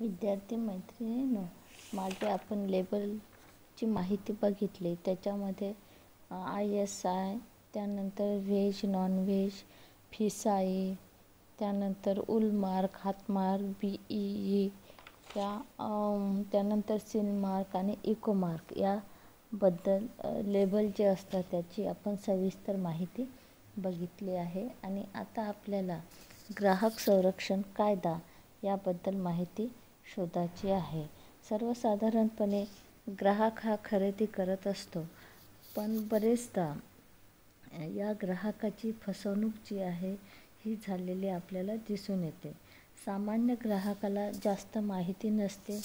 विद्यार्थी मैत्रिणींनो, मागे आपण लेबलची माहिती बघितली. त्याच्यामध्ये ISI, त्यानंतर व्हेज नॉन व्हेज, फिसाई, त्यानंतर उलमार्क, हातमार्क, BEE, त्यानंतर सीलमार्क आणि इकोमार्क याबद्दल लेबल जे असतात त्याची आपण सविस्तर माहिती बघितली आहे. आणि आता आपल्याला ग्राहक संरक्षण कायदा याबद्दल माहिती शोधायची आहे. सर्वसाधारणपणे ग्राहक हा खरेदी करत असतो, पण बरेचदा या ग्राहकाची फसवणूक जी आहे ही झालेली आपल्याला दिसून येते. सामान्य ग्राहकाला जास्त माहिती नसते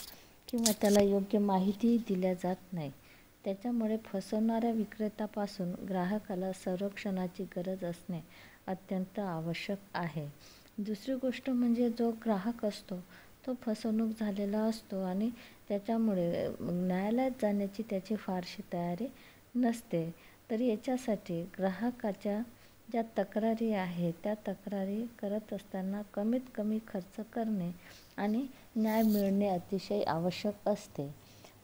किंवा त्याला योग्य माहितीही दिल्या जात नाही. त्याच्यामुळे फसवणाऱ्या विक्रेत्यापासून ग्राहकाला संरक्षणाची गरज असणे अत्यंत आवश्यक आहे. दुसरी गोष्ट म्हणजे जो ग्राहक असतो तो फसवणूक झालेला असतो आणि त्याच्यामुळे न्यायालयात जाण्याची त्याची फारशी तयारी नसते. तर याच्यासाठी ग्राहकाच्या ज्या तक्रारी आहेत त्या तक्रारी करत असताना कमीत कमी खर्च करणे आणि न्याय मिळणे अतिशय आवश्यक असते.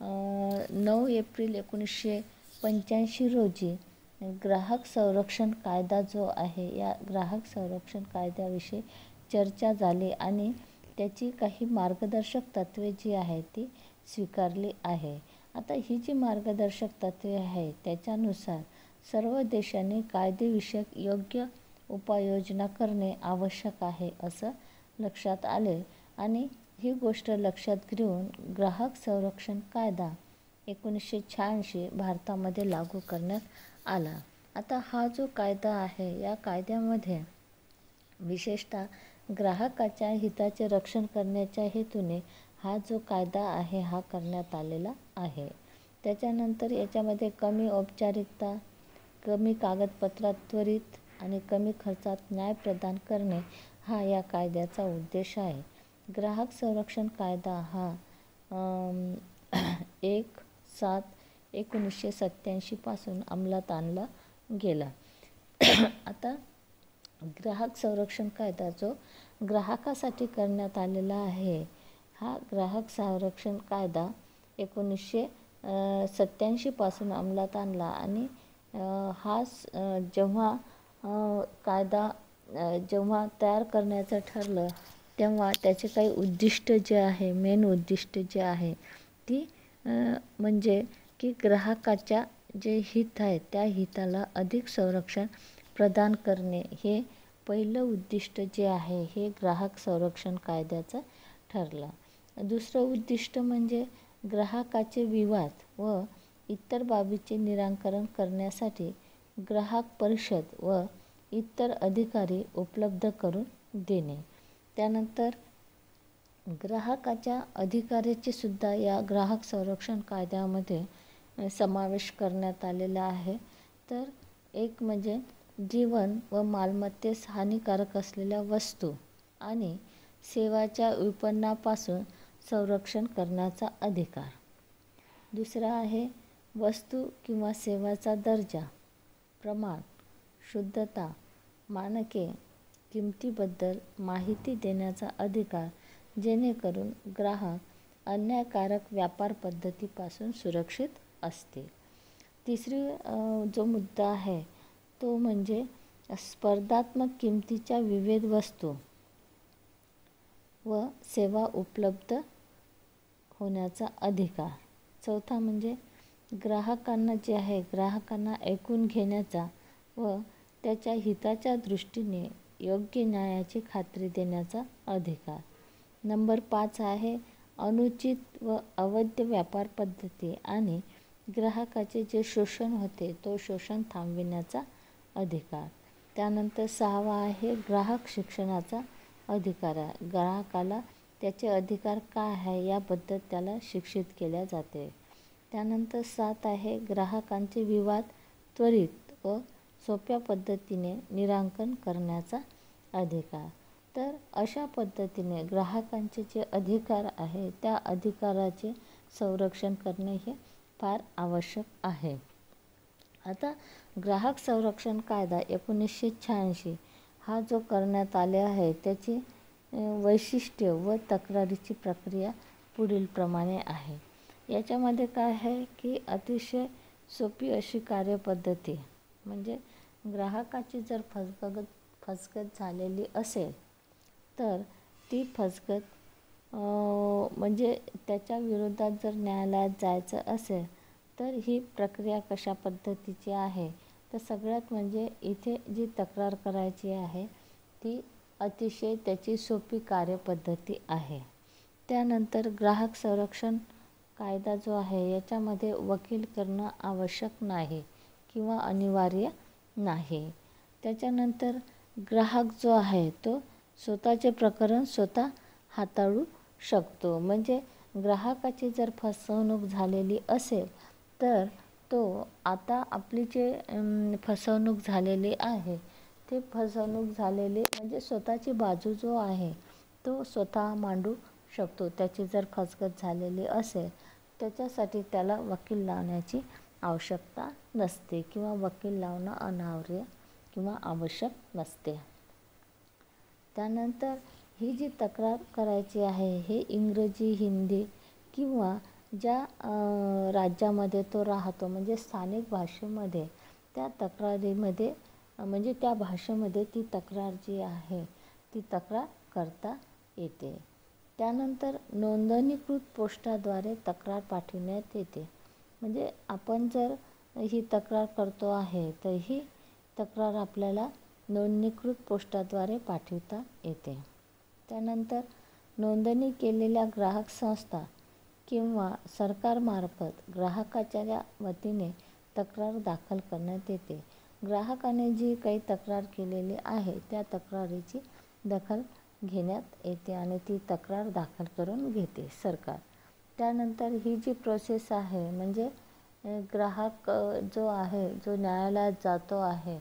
9 एप्रिल 1985 रोजी ग्राहक संरक्षण कायदा जो आहे या ग्राहक संरक्षण कायद्याविषयी चर्चा झाली आणि त्याची काही मार्गदर्शक तत्त्वे जी आहेत ती स्वीकारली आहे. आता ही जी मार्गदर्शक तत्त्वे आहेत त्याच्यानुसार सर्व देशांनी कायदेविषयक योग्य उपाययोजना करणे आवश्यक आहे असं लक्षात आले आणि ही गोष्ट लक्षात घेऊन ग्राहक संरक्षण कायदा 1986 भारतामध्ये लागू करण्यात आला. आता हा जो कायदा आहे या कायद्यामध्ये विशेषतः ग्राहकाच्या हिताचे रक्षण करण्याच्या हेतूने हा जो कायदा आहे हा करण्यात आलेला आहे. त्याच्यानंतर याच्यामध्ये कमी औपचारिकता, कमी कागदपत्रात त्वरित आणि कमी खर्चात न्याय प्रदान करणे हा या कायद्याचा उद्देश आहे. ग्राहक संरक्षण कायदा हा 1/7/1987 पासून अंमलात आणला गेला. आता ग्राहक संरक्षण कायदा जो ग्राहकासाठी करण्यात आलेला आहे हा ग्राहक संरक्षण कायदा 1987 पासून अंमलात आणला आणि हा जेव्हा कायदा जेव्हा तयार करण्याचं ठरलं तेव्हा त्याचे काही उद्दिष्ट जे आहे, मेन उद्दिष्ट जे आहे ती म्हणजे की ग्राहकाच्या जे हित आहे त्या हिताला अधिक संरक्षण प्रदान करणे हे पहिलं उद्दिष्ट जे आहे हे ग्राहक संरक्षण कायद्याचं ठरलं. दुसरं उद्दिष्ट म्हणजे ग्राहकाचे विवाद व इतर बाबीचे निराकरण करण्यासाठी ग्राहक परिषद व इतर अधिकारी उपलब्ध करून देणे. त्यानंतर ग्राहकाच्या अधिकाराचे सुद्धा या ग्राहक संरक्षण कायद्यामध्ये समावेश करण्यात आलेला आहे. तर एक म्हणजे जीवन व मालमत्तेस हानिकारक असलेल्या वस्तू आणि सेवाच्या विपणनापासून संरक्षण करण्याचा अधिकार. दुसरा आहे वस्तू किंवा सेवाचा दर्जा, प्रमाण, शुद्धता, मानके, किमतीबद्दल माहिती देण्याचा अधिकार जेणेकरून ग्राहक अन्यायकारक व्यापार पद्धतीपासून सुरक्षित असतील. तिसरी जो मुद्दा आहे तो म्हणजे स्पर्धात्मक किमतीच्या विविध वस्तू व सेवा उपलब्ध होण्याचा अधिकार. चौथा म्हणजे ग्राहकांना जे आहे ग्राहकांना ऐकून घेण्याचा व त्याच्या हिताच्या दृष्टीने योग्य न्यायाची खात्री देण्याचा अधिकार. नंबर 5 आहे अनुचित व अवैध व्यापार पद्धती आणि ग्राहकाचे जे शोषण होते तो शोषण थांबविण्याचा अधिकार. त्यानंतर 6वा आहे ग्राहक शिक्षणाचा अधिकार. ग्राहकाला त्याचे अधिकार काय आहे याबद्दल त्याला शिक्षित केले जाते. त्यानंतर 7 आहे ग्राहकांचे विवाद त्वरित व सोप्या पद्धतीने निराकरण करण्याचा अधिकार. तर अशा पद्धतीने ग्राहकांचे जे अधिकार आहे त्या अधिकाराचे संरक्षण करणे हे फार आवश्यक आहे. आता ग्राहक संरक्षण कायदा 1986 हा जो करण्यात आले आहे त्याची वैशिष्ट्य व तक्रारीची प्रक्रिया पुढीलप्रमाणे आहे. याच्यामध्ये काय आहे की अतिशय सोपी अशी कार्यपद्धती, म्हणजे ग्राहकाची जर फसगत झालेली असेल तर ती फसगत म्हणजे त्याच्या विरोधात जर न्यायालयात जायचं असेल तर ही प्रक्रिया कशा पद्धतीची आहे, तर सगळ्यात म्हणजे इथे जी तक्रार करायची आहे ती अतिशय त्याची सोपी कार्यपद्धती आहे. त्यानंतर ग्राहक संरक्षण कायदा जो आहे याच्यामध्ये वकील करणं आवश्यक नाही किंवा अनिवार्य नाही. त्याच्यानंतर ग्राहक जो आहे तो स्वतःचे प्रकरण स्वतः हाताळू शकतो. म्हणजे ग्राहकाची जर फसवणूक झालेली असेल तर तो आता आपली जे फसवणूक झालेली आहे ते फसवणूक झालेली म्हणजे स्वतःची बाजू जो आहे तो स्वतः मांडू शकतो. त्याची जर फसगत झालेली असेल त्याच्यासाठी त्याला वकील लावण्याची आवश्यकता नसते किंवा वकील लावणं अनावश्यक किंवा आवश्यक नसते. त्यानंतर ही जी तक्रार करायची आहे हे इंग्रजी, हिंदी किंवा ज्या राज्यामध्ये तो राहतो म्हणजे स्थानिक भाषेमध्ये त्या तक्रारीमध्ये म्हणजे त्या भाषेमध्ये ती तक्रार जी आहे ती तक्रार करता येते. त्यानंतर नोंदणीकृत पोस्टाद्वारे तक्रार पाठविण्यात येते. म्हणजे आपण जर ही तक्रार करतो आहे तर ही तक्रार आपल्याला नोंदणीकृत पोस्टाद्वारे पाठविता येते. त्यानंतर नोंदणी केलेल्या ग्राहक संस्था किंवा सरकारमार्फत ग्राहकाच्या वतीने तक्रार दाखल करण्यात येते. ग्राहकाने जी काही तक्रार केलेली आहे त्या तक्रारीची दखल घेण्यात येते आणि ती तक्रार दाखल करून घेते सरकार. त्यानंतर ही जी प्रोसेस आहे म्हणजे ग्राहक जो आहे जो न्यायालयात जातो आहे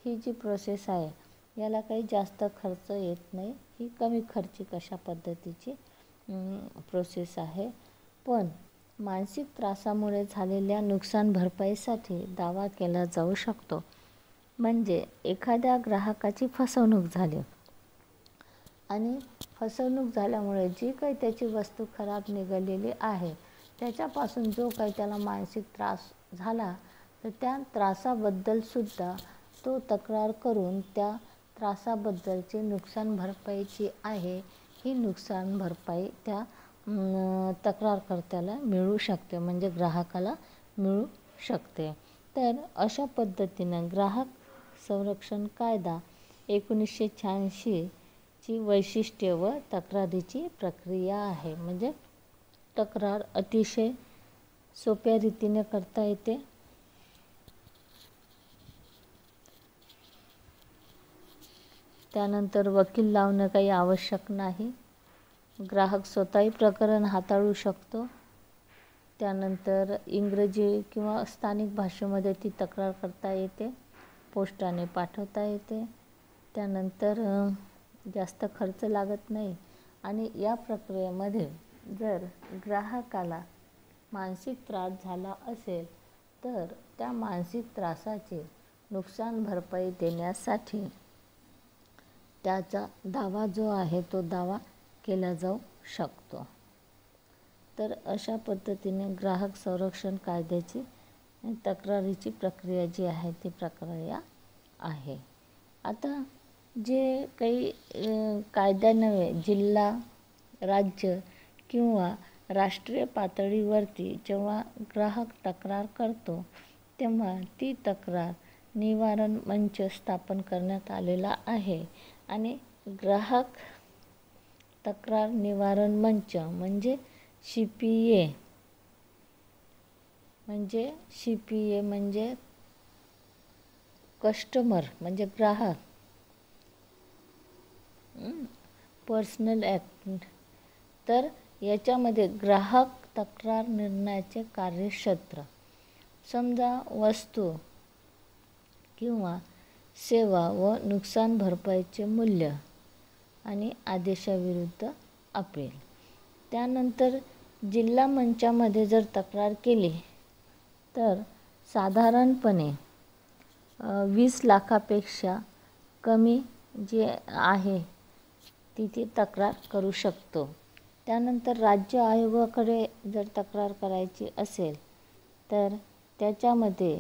ही जी प्रोसेस आहे याला काही जास्त खर्च येत नाही. ही कमी खर्चिक अशा पद्धतीची प्रोसेस आहे. पण मानसिक त्रासामुळे झालेल्या नुकसान भरपाईसाठी दावा केला जाऊ शकतो. म्हणजे एखाद्या ग्राहकाची फसवणूक झाली आणि फसवणूक झाल्यामुळे जी काही त्याची वस्तू खराब निघालेली आहे त्याच्यापासून जो काही त्याला मानसिक त्रास झाला तर त्या त्रासाबद्दलसुद्धा तो तक्रार करून त्या त्रासाबद्दलची नुकसान भरपाई जी आहे ही नुकसान भरपाई त्या तक्रारकर्त्याला मिळू शकते, म्हणजे ग्राहकाला मिळू शकते. तर अशा पद्धतीनं ग्राहक संरक्षण कायदा 1986 ची वैशिष्ट्ये व तक्रारीची प्रक्रिया आहे. म्हणजे तक्रार अतिशय सोप्या रीतीने करता येते. त्यानंतर वकील लावणं काही आवश्यक नाही. ग्राहक स्वतःही प्रकरण हाताळू शकतो. त्यानंतर इंग्रजी किंवा स्थानिक भाषेमध्ये ती तक्रार करता येते, पोस्टाने पाठवता येते. त्यानंतर जास्त खर्च लागत नाही आणि या प्रक्रियेमध्ये जर ग्राहकाला मानसिक त्रास झाला असेल तर त्या मानसिक त्रासाचे नुकसान भरपाई देण्यासाठी त्याचा दावा जो आहे तो दावा केला जाऊ शकतो. तर अशा पद्धतीने ग्राहक संरक्षण कायद्याची तक्रारीची प्रक्रिया जी आहे ती प्रक्रिया आहे. आता जे काही कायद्यान्वये जिल्हा, राज्य किंवा राष्ट्रीय पातळीवरती जेव्हा ग्राहक तक्रार करतो तेव्हा ती तक्रार निवारण मंच स्थापन करण्यात आलेला आहे आणि ग्राहक तक्रार निवारण मंच म्हणजे CPA म्हणजे कस्टमर म्हणजे ग्राहक पर्सनल ॲक्ट. तर याच्यामध्ये ग्राहक तक्रार निर्णयाचे कार्यक्षेत्र, समजा वस्तू किंवा सेवा व नुकसान भरपाईचे मूल्य आणि आदेशाविरुद्ध अपील. त्यानंतर जिल्हा मंचामध्ये जर तक्रार केली तर साधारणपणे 20 लाखापेक्षा कमी जे आहे तिथे तक्रार करू शकतो. त्यानंतर राज्य आयोगाकडे जर तक्रार करायची असेल तर त्याच्यामध्ये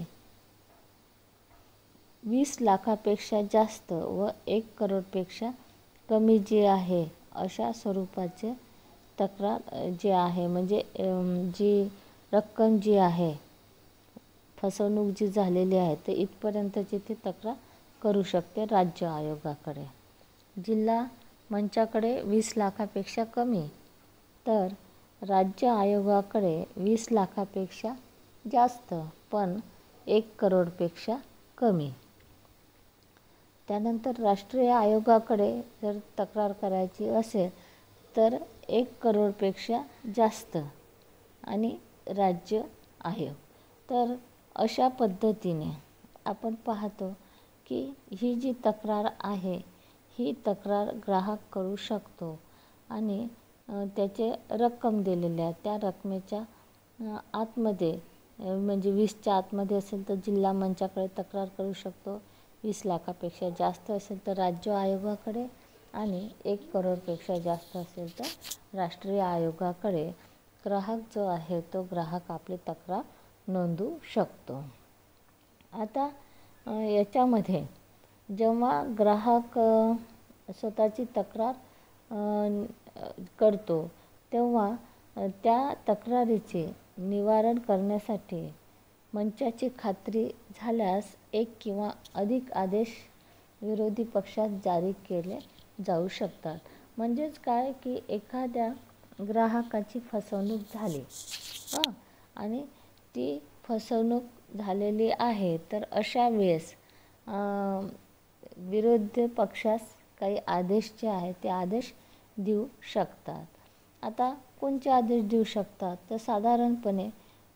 20 लाखापेक्षा जास्त व 1 करोडपेक्षा कमी जे आहे अशा स्वरूपाचे तक्रार जे आहे म्हणजे जी रक्कम जी आहे फसवणूक जी झालेली आहे ते इथपर्यंतची ती तक्रार करू शकते राज्य आयोगाकडे. जिल्हा मंचाकडे 20 लाखापेक्षा कमी तर राज्य आयोगाकडे 20 लाखापेक्षा जास्त पण 1 करोडपेक्षा कमी. त्यानंतर राष्ट्रीय आयोगाकडे जर तक्रार करायची असेल तर 1 करोडपेक्षा जास्त आणि राज्य आयोग. तर अशा पद्धतीने आपण पाहतो की ही जी तक्रार आहे ही तक्रार ग्राहक करू शकतो आणि त्याचे रक्कम दिलेली आहे त्या रकमेच्या आतमध्ये म्हणजे 20च्या आतमध्ये असेल तर जिल्हा मंचाकडे तक्रार करू शकतो, 20 लाखापेक्षा जास्त असेल तर राज्य आयोगाकडे आणि 1 करोडपेक्षा जास्त असेल तर राष्ट्रीय आयोगाकडे ग्राहक जो आहे तो ग्राहक आपली तक्रार नोंदवू शकतो. आता याच्यामध्ये जेव्हा ग्राहक स्वतःची तक्रार करतो तेव्हा त्या तक्रारीचे निवारण करण्यासाठी मंचाची खात्री झाल्यास 1 किंवा अधिक आदेश विरोधी पक्षात जारी केले जाऊ शकतात. म्हणजेच काय की एखाद्या ग्राहकाची फसवणूक झाली आणि ती फसवणूक झालेली आहे तर अशा वेळेस विरोधी पक्षास काही आदेश जे आहेत ते आदेश देऊ शकतात. आता कोणते आदेश देऊ शकतात तर साधारणपणे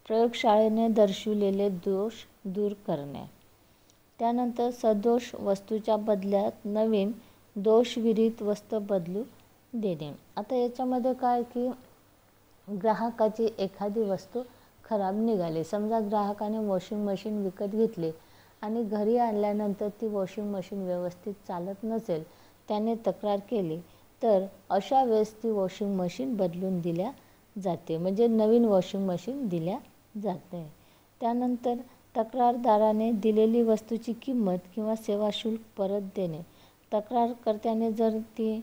प्रयोगशाळेने दर्शविलेले दोष दूर करणे, त्यानंतर सदोष वस्तूच्या बदल्यात नवीन दोषविरहित वस्तू बदलू देणे. आता याच्यामध्ये काय की ग्राहकाची एखादी वस्तू खराब निघाली, समजा ग्राहकाने वॉशिंग मशीन विकत घेतली आणि घरी आणल्यानंतर ती वॉशिंग मशीन व्यवस्थित चालत नसेल, त्याने तक्रार केली तर अशा वेळेस ती वॉशिंग मशीन बदलून दिल्या जाते म्हणजे नवीन वॉशिंग मशीन दिल्या जाते. त्यानंतर तक्रारदाराने दिलेली वस्तूची किंमत किंवा सेवा शुल्क परत देणे, तक्रारकर्त्याने जर ती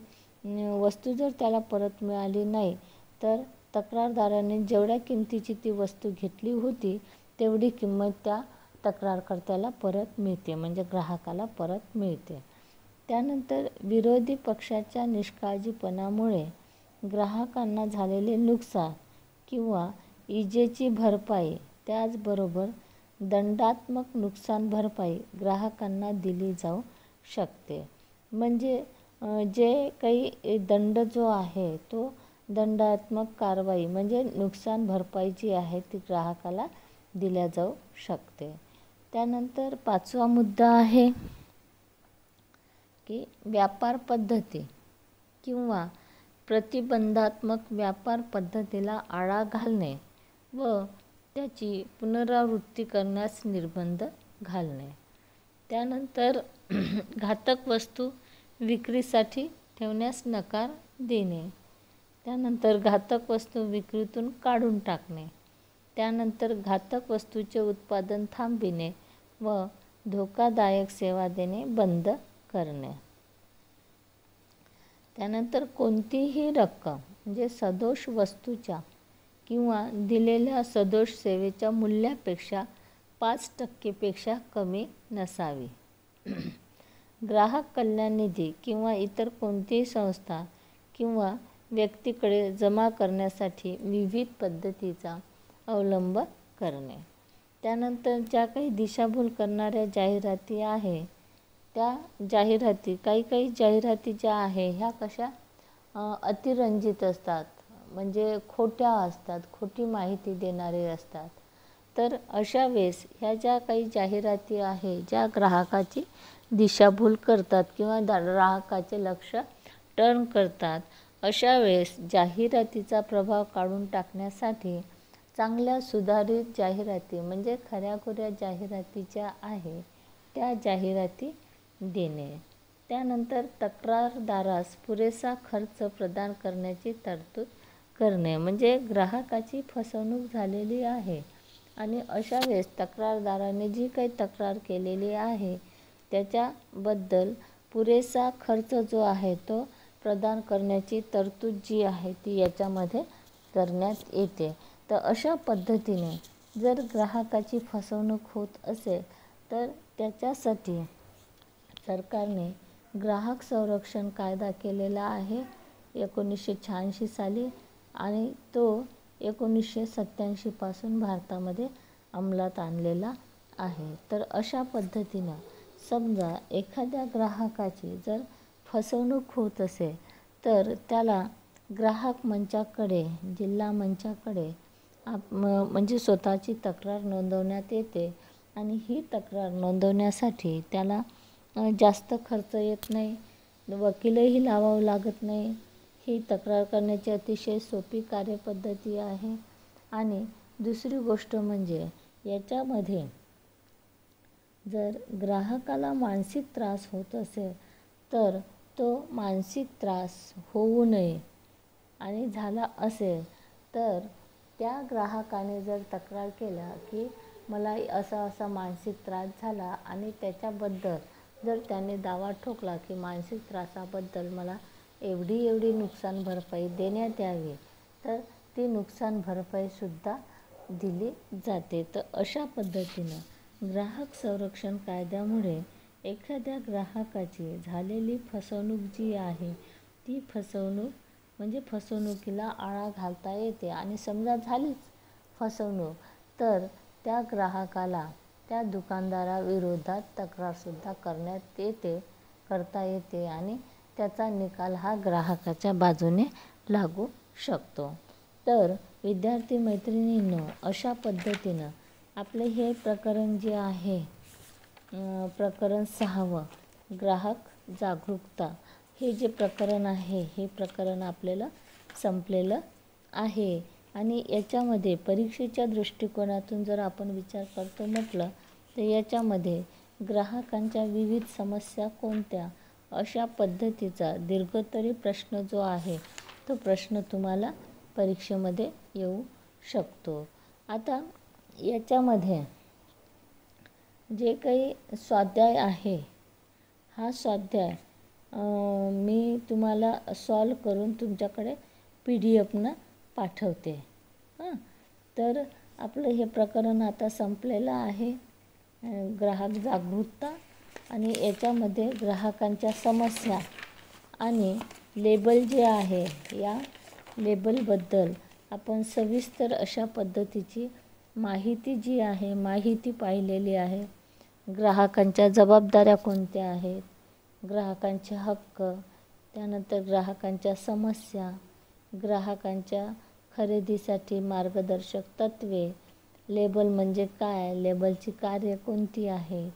वस्तू जर त्याला परत मिळाली नाही तर तक्रारदाराने जेवढ्या किमतीची ती वस्तू घेतली होती तेवढी किंमत त्या तक्रारकर्त्याला परत मिळते म्हणजे ग्राहकाला परत मिळते. त्यानंतर विरोधी पक्षाच्या निष्काळजीपणामुळे ग्राहकांना झालेले नुकसान किंवा इजेची भरपाई त्याचबरोबर दंडात्मक नुकसान भरपाई ग्राहकांना दिली जाऊ शकते. म्हणजे जे काही दंड जो आहे तो दंडात्मक कारवाई म्हणजे नुकसान भरपाई जी आहे ती ग्राहकाला दिल्या जाऊ शकते. त्यानंतर 5वा मुद्दा आहे की व्यापार पद्धती किंवा प्रतिबंधात्मक व्यापार पद्धतीला आळा घालणे व त्याची पुनरावृत्ती करण्यास निर्बंध घालणे. त्यानंतर घातक वस्तू विक्रीसाठी ठेवण्यास नकार देणे, त्यानंतर घातक वस्तू विक्रीतून काढून टाकणे, त्यानंतर घातक वस्तूचे उत्पादन थांबविणे व धोकादायक सेवा देणे बंद करणे. त्यानंतर कोणतीही रक्कम म्हणजे सदोष वस्तूच्या किंवा दिलेल्या सदोष सेवेच्या मूल्यापेक्षा 5% कमी नसावी. ग्राहक कल्याण निधी किंवा इतर कोणतीही संस्था किंवा व्यक्तीकडे जमा करण्यासाठी विविध पद्धतीचा अवलंब करणे. त्यानंतर ज्या काही दिशाभूल करणाऱ्या जाहिराती आहे त्या जाहिराती काही जाहिराती ज्या आहे ह्या कशा अतिरंजित असतात म्हणजे खोट्या असतात, खोटी माहिती देणारे असतात. तर अशा वेळेस ह्या ज्या काही जाहिराती आहे ज्या ग्राहकाची दिशाभूल करतात किंवा ग्राहकाचे लक्ष टर्न करतात, अशा वेळेस जाहिरातीचा प्रभाव काढून टाकण्यासाठी चांगल्या सुधारित जाहिराती म्हणजे खऱ्याखुऱ्या जाहिराती ज्या आहे त्या जाहिराती देणे. त्यानंतर तक्रारदारास पुरेसा खर्च प्रदान करण्याची तरतूद करणे, म्हणजे ग्राहकाची फसवणूक झालेली आहे आणि अशा वेळेस तक्रारदाराने जी काही तक्रार केलेली आहे त्याच्याबद्दल पुरेसा खर्च जो आहे तो प्रदान करण्याची तरतूद जी आहे ती याच्यामध्ये करण्यात येते. तर अशा पद्धतीने जर ग्राहकाची फसवणूक होत असेल तर त्याच्यासाठी सरकारने ग्राहक संरक्षण कायदा केलेला आहे 1986 साली आणि तो 1987 पासून भारतामध्ये अंमलात आणलेला आहे. तर अशा पद्धतीनं समजा एखाद्या ग्राहकाची जर फसवणूक होत असेल तर त्याला ग्राहक मंचाकडे, जिल्हा मंचाकडे म्हणजे स्वतःची तक्रार नोंदवण्यात येते आणि ही तक्रार नोंदवण्यासाठी त्याला जास्त खर्च येत नाही, वकीलही लावावं लागत नाही. ही तक्रार करण्याची अतिशय सोपी कार्यपद्धती आहे. आणि दुसरी गोष्ट म्हणजे याच्यामध्ये जर ग्राहकाला मानसिक त्रास होत असेल तर तो मानसिक त्रास होऊ नये आणि झाला असेल तर त्या ग्राहकाने जर तक्रार केला की मला असा मानसिक त्रास झाला आणि त्याच्याबद्दल जर त्याने दावा ठोकला की मानसिक त्रासाबद्दल मला एवढी नुकसान भरपाई देण्यात यावी तर ती नुकसान भरपाईसुद्धा दिली जाते. तर अशा पद्धतीनं ग्राहक संरक्षण कायद्यामुळे एखाद्या ग्राहकाची झालेली फसवणूक जी आहे ती फसवणूक म्हणजे फसवणुकीला आळा घालता येते आणि समजा झालीच फसवणूक तर त्या ग्राहकाला त्या दुकानदाराविरोधात तक्रारसुद्धा करता येते आणि त्याचा निकाल हा ग्राहकाच्या बाजूने लागू शकतो. तर विद्यार्थी मैत्रिणींनो, अशा पद्धतीनं आपले हे प्रकरण जे आहे प्रकरण 6 ग्राहक जागरूकता हे जे प्रकरण आहे हे प्रकरण आपल्याला संपलेलं आहे. आणि याच्यामध्ये परीक्षेच्या दृष्टिकोनातून जर आपण विचार करतो म्हटलं तर याच्यामध्ये ग्राहकांच्या विविध समस्या कोणत्या अशा पद्धतीचा दीर्घोत्तरी प्रश्न जो आहे तो प्रश्न तुम्हाला परीक्षेमध्ये येऊ शकतो. आता याच्यामध्ये जे काही स्वाध्याय आहे हा स्वाध्याय मी तुम्हाला सॉल्व करून तुमच्याकडे PDF पाठवते. तर आपलं हे प्रकरण आता संपलेलं आहे ग्राहक जागरूकता आणि याच्यामध्ये ग्राहकांच्या समस्या आणि लेबल जे आहे या लेबलबद्दल आपण सविस्तर अशा पद्धतीची माहिती जी आहे माहिती पाहिलेली आहे. ग्राहकांच्या जबाबदाऱ्या कोणत्या आहेत, ग्राहकांचे हक्क, त्यानंतर ग्राहकांच्या समस्या, ग्राहकांच्या खरेदीसाठी मार्गदर्शक तत्त्वे, लेबल म्हणजे काय, लेबलची कार्य कोणती आहे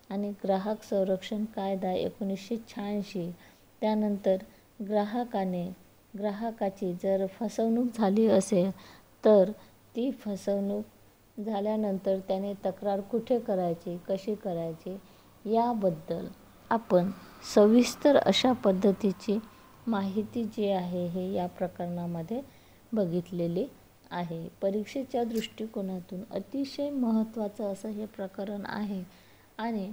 आणि ग्राहक संरक्षण कायदा 1986. त्यानंतर ग्राहकाची जर फसवणूक झाली असेल तर ती फसवणूक झाल्यानंतर त्याने तक्रार कुठे करायची, कशी करायची याबद्दल आपण सविस्तर अशा पद्धतीची माहिती जी आहे हे या प्रकरणामध्ये बघितलेली आहे. परीक्षेच्या दृष्टिकोनातून अतिशय महत्त्वाचं असं हे प्रकरण आहे आणि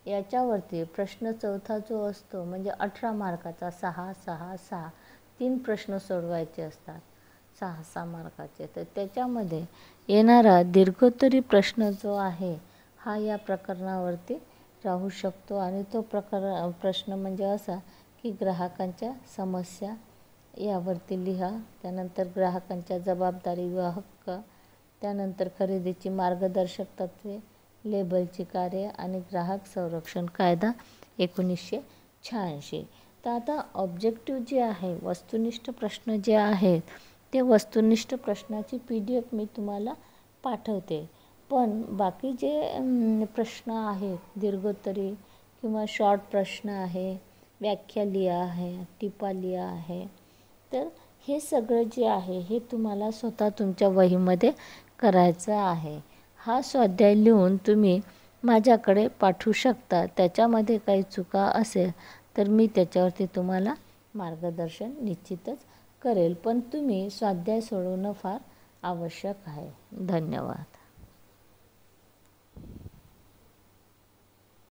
याच्यावरती प्रश्न चौथा जो असतो म्हणजे 18 मार्काचा 6 3 प्रश्न सोडवायचे असतात 6 मार्काचे. तर त्याच्यामध्ये येणारा दीर्घोत्तरी प्रश्न जो आहे हा या प्रकरणावरती राहू शकतो आणि तो प्रश्न म्हणजे असा की ग्राहकांच्या समस्या यावरती लिहा, त्यानंतर ग्राहकांच्या जबाबदारी व हक्क, त्यानंतर खरेदीची मार्गदर्शक तत्त्वे, लेबलची कार्य आणि ग्राहक संरक्षण कायदा 1986. तर आता ऑब्जेक्टिव्ह जे आहे वस्तुनिष्ठ प्रश्न जे आहेत ते वस्तुनिष्ठ प्रश्नाची PDF मी तुम्हाला पाठवते. पण बाकी जे प्रश्न आहेत दीर्घोत्तरी किंवा शॉर्ट प्रश्न आहे, व्याख्या लिहा आहे, टिपा लिहा आहे, तर हे सगळं जे आहे हे तुम्हाला स्वतः तुमच्या वहीमध्ये करायचं आहे. हा स्वाध्याय लिहून तुम्ही माझ्याकडे पाठवू शकता. त्याच्यामध्ये काही चुका असेल तर मी त्याच्यावरती तुम्हाला मार्गदर्शन निश्चितच करेल. पण तुम्ही स्वाध्याय सोडवणं फार आवश्यक आहे. धन्यवाद.